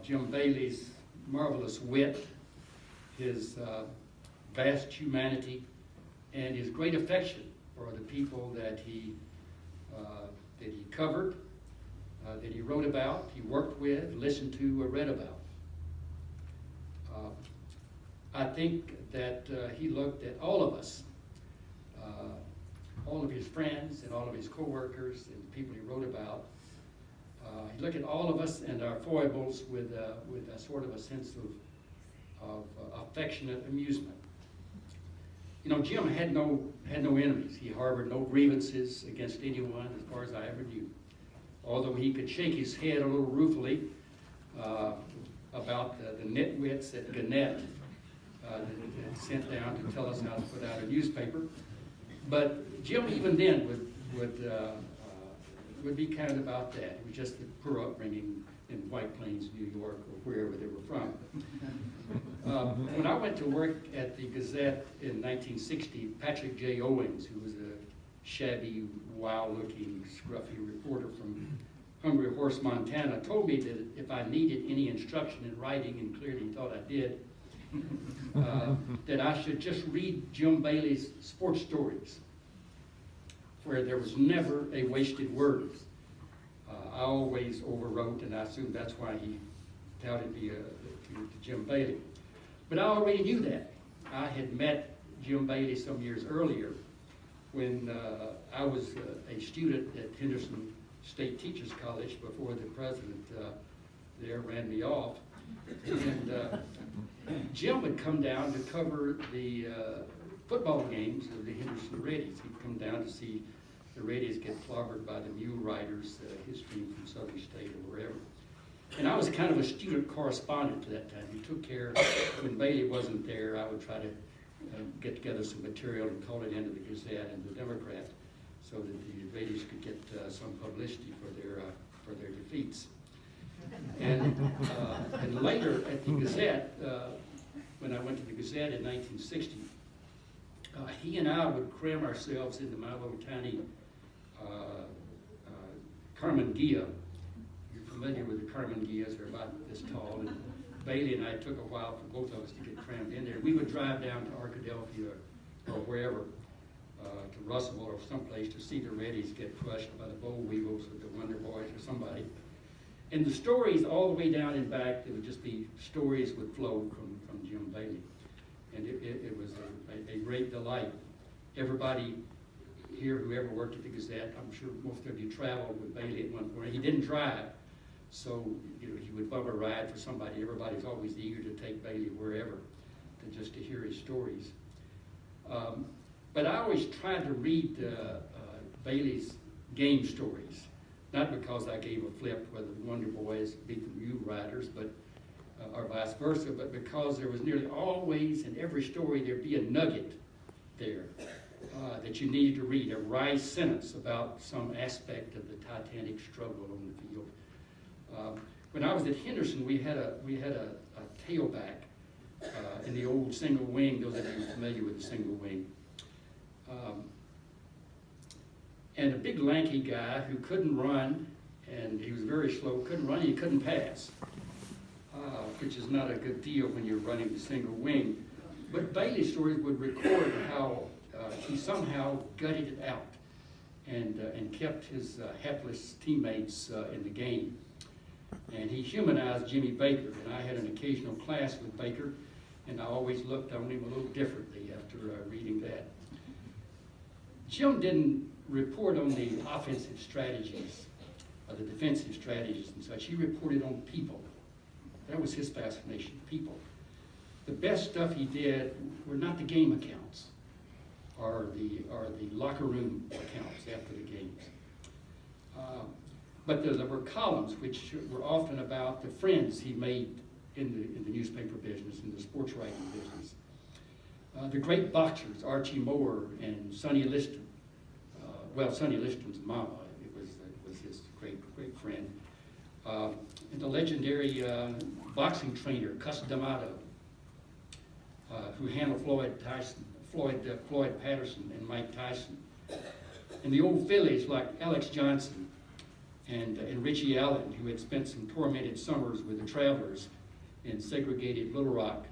Jim Bailey's marvelous wit, his vast humanity, and his great affection for the people that he covered, that he wrote about, he worked with, listened to, or read about. I think that he looked at all of us, all of his friends and all of his co-workers and the people he wrote about. He looked at all of us and our foibles with a sort of a sense of affectionate amusement. You know, Jim had no enemies. He harbored no grievances against anyone, as far as I ever knew. Although he could shake his head a little ruefully about the nitwits at Gannett that sent down to tell us how to put out a newspaper. But Jim, even then, would be kind about that. It was just the poor upbringing in White Plains, New York, or wherever they were from. When I went to work at the Gazette in 1960, Patrick J. Owens, who was a shabby, wild-looking, scruffy reporter from Hungry Horse, Montana, told me that if I needed any instruction in writing, and clearly he thought I did, that I should just read Jim Bailey's sports stories, where there was never a wasted word. I always overwrote, and I assume that's why he touted me to Jim Bailey. But I already knew that. I had met Jim Bailey some years earlier when I was a student at Henderson State Teachers College before the president there ran me off. And Jim would come down to cover the football games of the Henderson Reddies. He'd come down to see the Reddies get clobbered by the Mule Riders, his team from Southern State or wherever. And I was kind of a student correspondent to that time. He took care, when Bailey wasn't there, I would try to get together some material and call it into the Gazette and the Democrat so that the Reddies could get some publicity for their defeats. And later at the Gazette, when I went to the Gazette in 1960, he and I would cram ourselves into my little tiny Carmen Gia. You're familiar with the Carmen Gias, they're about this tall, and Bailey and I took a while for both of us to get crammed in there. We would drive down to Arkadelphia or wherever, to Russellville or someplace to see the Reddies get crushed by the Boll Weevils or the Wonder Boys or somebody. And the stories all the way down and back, it would just be stories would flow from Jim Bailey. And it was a great delight. Everybody here who ever worked at the Gazette, I'm sure most of you traveled with Bailey at one point. He didn't drive, so you know, he would bum a ride for somebody. Everybody's always eager to take Bailey wherever, just to hear his stories. But I always tried to read Bailey's game stories, not because I gave a flip whether the Wonder Boys beat the Mule Riders, but or vice versa, but because there was nearly always in every story there'd be a nugget there that you needed to read, a wry sentence about some aspect of the Titanic struggle on the field. When I was at Henderson, we had a tailback in the old single wing. Those of you familiar with the single wing. And a big lanky guy who couldn't run, and he was very slow, couldn't run, and he couldn't pass, which is not a good deal when you're running the single wing. But Bailey's stories would record how he somehow gutted it out and kept his hapless teammates in the game. And he humanized Jimmy Baker, and I had an occasional class with Baker, and I always looked on him a little differently after reading that. Jim didn't report on the offensive strategies, the defensive strategies and such. He reported on people. That was his fascination, people. The best stuff he did were not the game accounts or the locker room accounts after the games. But there were columns which were often about the friends he made in the newspaper business, in the sports writing business. The great boxers, Archie Moore and Sonny Liston. Sonny Liston's mama, it was his great friend. And the legendary boxing trainer, Cus D'Amato, who handled Floyd Patterson and Mike Tyson. And the old Phillies like Alex Johnson and Richie Allen, who had spent some tormented summers with the Travelers in segregated Little Rock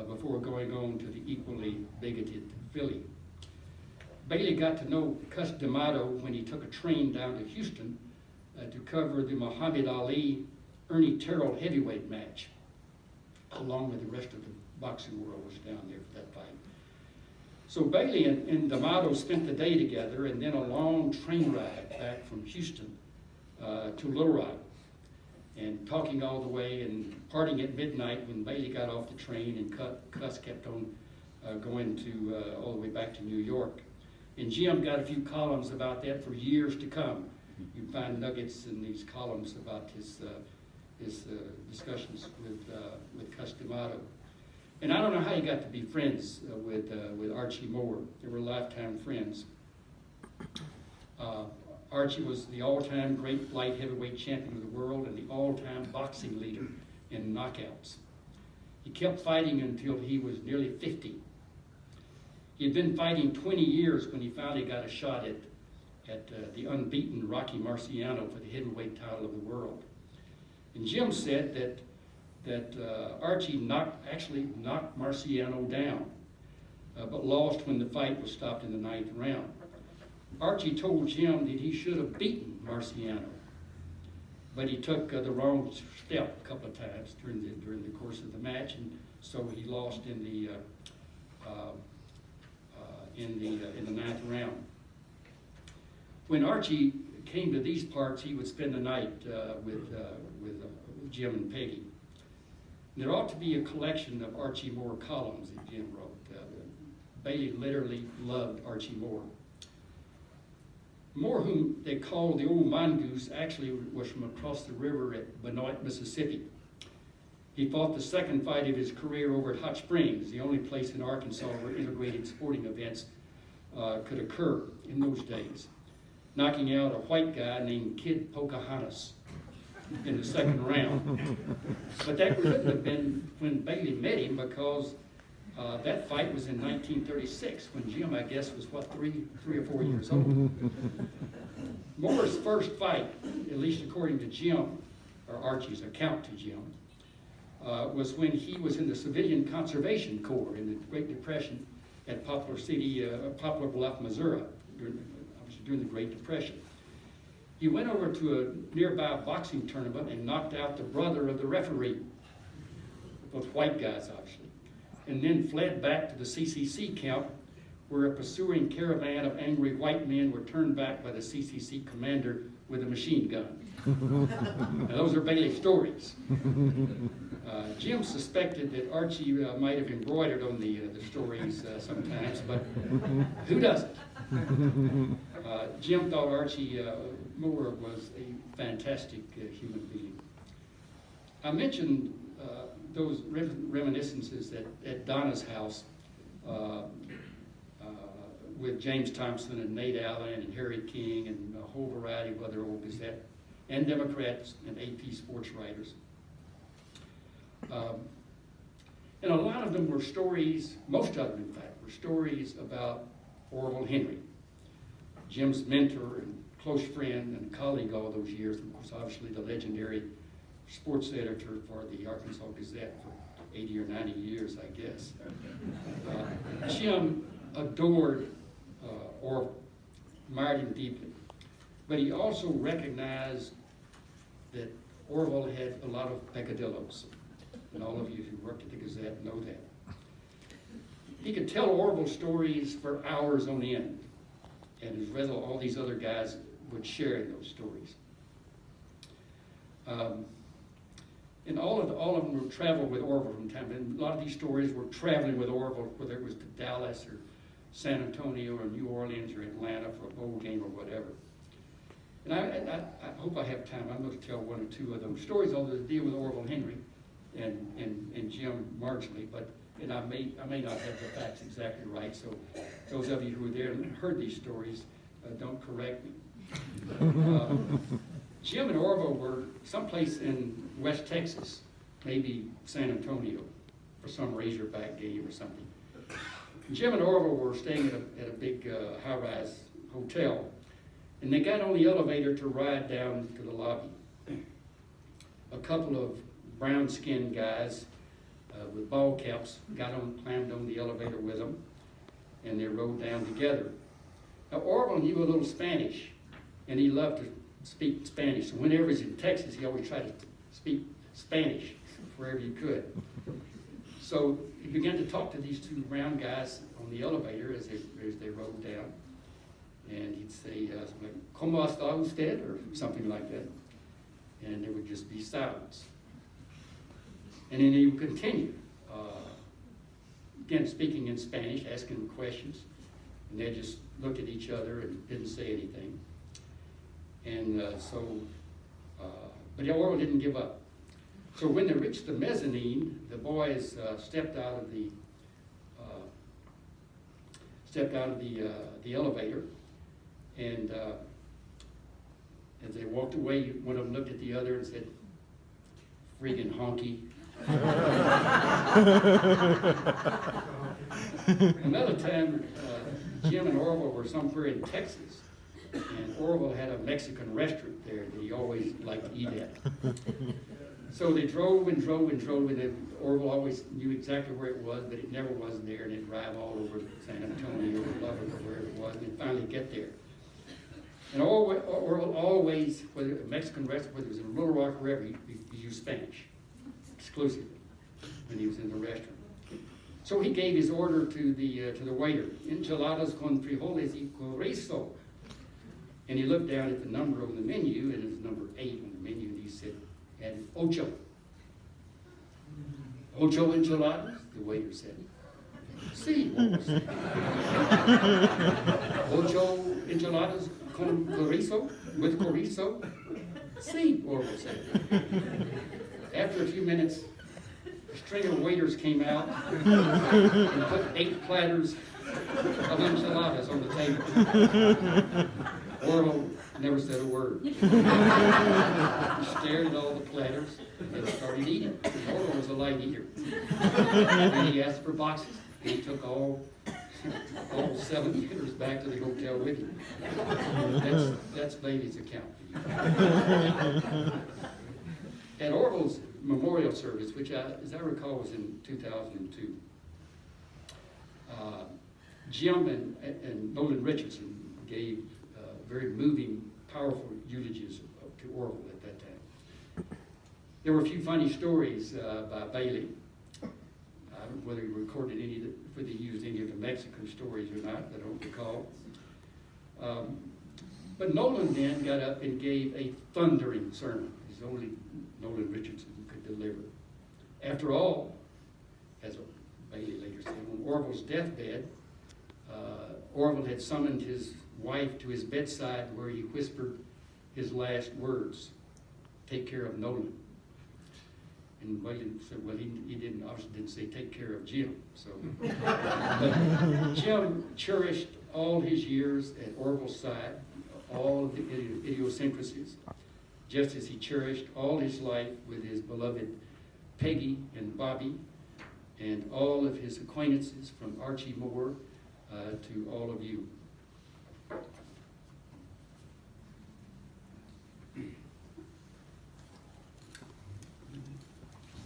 before going on to the equally bigoted Philly. Bailey got to know Cus D'Amato when he took a train down to Houston to cover the Muhammad Ali-Ernie Terrell heavyweight match, along with the rest of the boxing world was down there for that fight. So Bailey and D'Amato spent the day together, and then a long train ride back from Houston to Little Rock, and talking all the way and parting at midnight when Bailey got off the train, and Cus kept on going to all the way back to New York. And Jim got a few columns about that for years to come. You can find nuggets in these columns about his discussions with Cus D'Amato. And I don't know how he got to be friends with Archie Moore. They were lifetime friends. Archie was the all-time great light heavyweight champion of the world and the all-time boxing leader in knockouts. He kept fighting until he was nearly 50. He had been fighting 20 years when he finally got a shot at the unbeaten Rocky Marciano for the heavyweight title of the world. And Jim said that Archie actually knocked Marciano down, but lost when the fight was stopped in the 9th round. Archie told Jim that he should have beaten Marciano, but he took the wrong step a couple of times during the course of the match, and so he lost in the 9th round. When Archie came to these parts, he would spend the night with Jim and Peggy. There ought to be a collection of Archie Moore columns that Jim wrote. Bailey literally loved Archie Moore. Moore, whom they called the old mongoose, actually was from across the river at Benoit, Mississippi. He fought the second fight of his career over at Hot Springs, the only place in Arkansas where integrated sporting events could occur in those days, knocking out a white guy named Kid Pocahontas in the second round. But that couldn't have been when Bailey met him, because that fight was in 1936, when Jim, I guess, was, what, three or 4 years old. Moore's first fight, at least according to Jim, or Archie's account to Jim, was when he was in the Civilian Conservation Corps in the Great Depression at Poplar Bluff, Missouri, during the Great Depression. He went over to a nearby boxing tournament and knocked out the brother of the referee, both white guys, obviously, and then fled back to the CCC camp, where a pursuing caravan of angry white men were turned back by the CCC commander with a machine gun. Now, those are Bailey's stories. Jim suspected that Archie might have embroidered on the stories sometimes, but who doesn't? Jim thought Archie Moore was a fantastic human being. I mentioned those reminiscences at Donna's house with James Thompson and Nate Allen and Harry King and a whole variety of other old Gazette and Democrats and AP sports writers. And a lot of them were stories, most of them in fact, were stories about Orville Henry, Jim's mentor and close friend and colleague all those years, and was obviously the legendary sports editor for the Arkansas Gazette for 80 or 90 years, I guess. Jim adored Orville, admired him deeply, but he also recognized that Orville had a lot of peccadillos, and all of you who worked at the Gazette know that. He could tell Orville stories for hours on end, and as well, all these other guys would share those stories. And all of them would travel with Orville from time to time. A lot of these stories were traveling with Orville, whether it was to Dallas or San Antonio or New Orleans or Atlanta for a bowl game or whatever. And I hope I have time. I'm going to tell one or two of those stories, although they deal with Orville Henry and Jim marginally, and I may not have the facts exactly right. So those of you who were there and heard these stories, don't correct me. Jim and Orville were someplace in West Texas, maybe San Antonio, for some Razorback game or something. Jim and Orville were staying at a big high-rise hotel, And they got on the elevator to ride down to the lobby. A couple of brown-skinned guys with ball caps climbed on the elevator with them, and they rode down together. Now, Orville knew a little Spanish, and he loved to speak Spanish. So whenever he's in Texas, he always tried to speak Spanish wherever he could. So he began to talk to these two brown guys on the elevator as they rode down. And he'd say, "¿Cómo está usted?" or something like that. And there would just be silence. And then he would continue, again, speaking in Spanish, asking them questions. And they just looked at each other and didn't say anything. And but Orville didn't give up. So when they reached the mezzanine, the boys stepped out of the elevator, and as they walked away, one of them looked at the other and said, "Friggin' honky." Another time, Jim and Orville were somewhere in Texas, and Orville had a Mexican restaurant there that he always liked to eat at. So they drove and drove and drove, and then Orville always knew exactly where it was, but it never was there, and they'd drive all over San Antonio or Lubbock or wherever it was, and they'd finally get there. And Orville always, whether a Mexican restaurant, whether it was in Little Rock or wherever, he used Spanish exclusively when he was in the restaurant. So he gave his order to the waiter, "Enchiladas con frijoles y chorizo." And he looked down at the number on the menu, and it was number 8 on the menu, and he said, "And ocho." "Ocho enchiladas?" the waiter said. "Sí," Orville said. "Ocho enchiladas con chorizo? With chorizo?" "Sí," Orville said. After a few minutes, a string of waiters came out and put 8 platters of enchiladas on the table. Orville never said a word. He stared at all the platters and started eating. Orville was a light eater. And he asked for boxes. And he took all 7 eaters back to the hotel with him. That's Bailey's account. At Orville's memorial service, which as I recall was in 2002, Jim and Nolan Richardson gave very moving, powerful eulogies to Orville at that time. There were a few funny stories by Bailey. I don't know whether he recorded whether he used any of the Mexican stories or not, I don't recall. But Nolan then got up and gave a thundering sermon. It's only Nolan Richardson who could deliver. After all, as Bailey later said, on Orville's deathbed, Orville had summoned his wife to his bedside where he whispered his last words, "Take care of Nolan." And Bailey said, well, he obviously didn't say take care of Jim. So, but Jim cherished all his years at Orville's side, all of the idiosyncrasies, just as he cherished all his life with his beloved Peggy and Bobby, and all of his acquaintances from Archie Moore to all of you.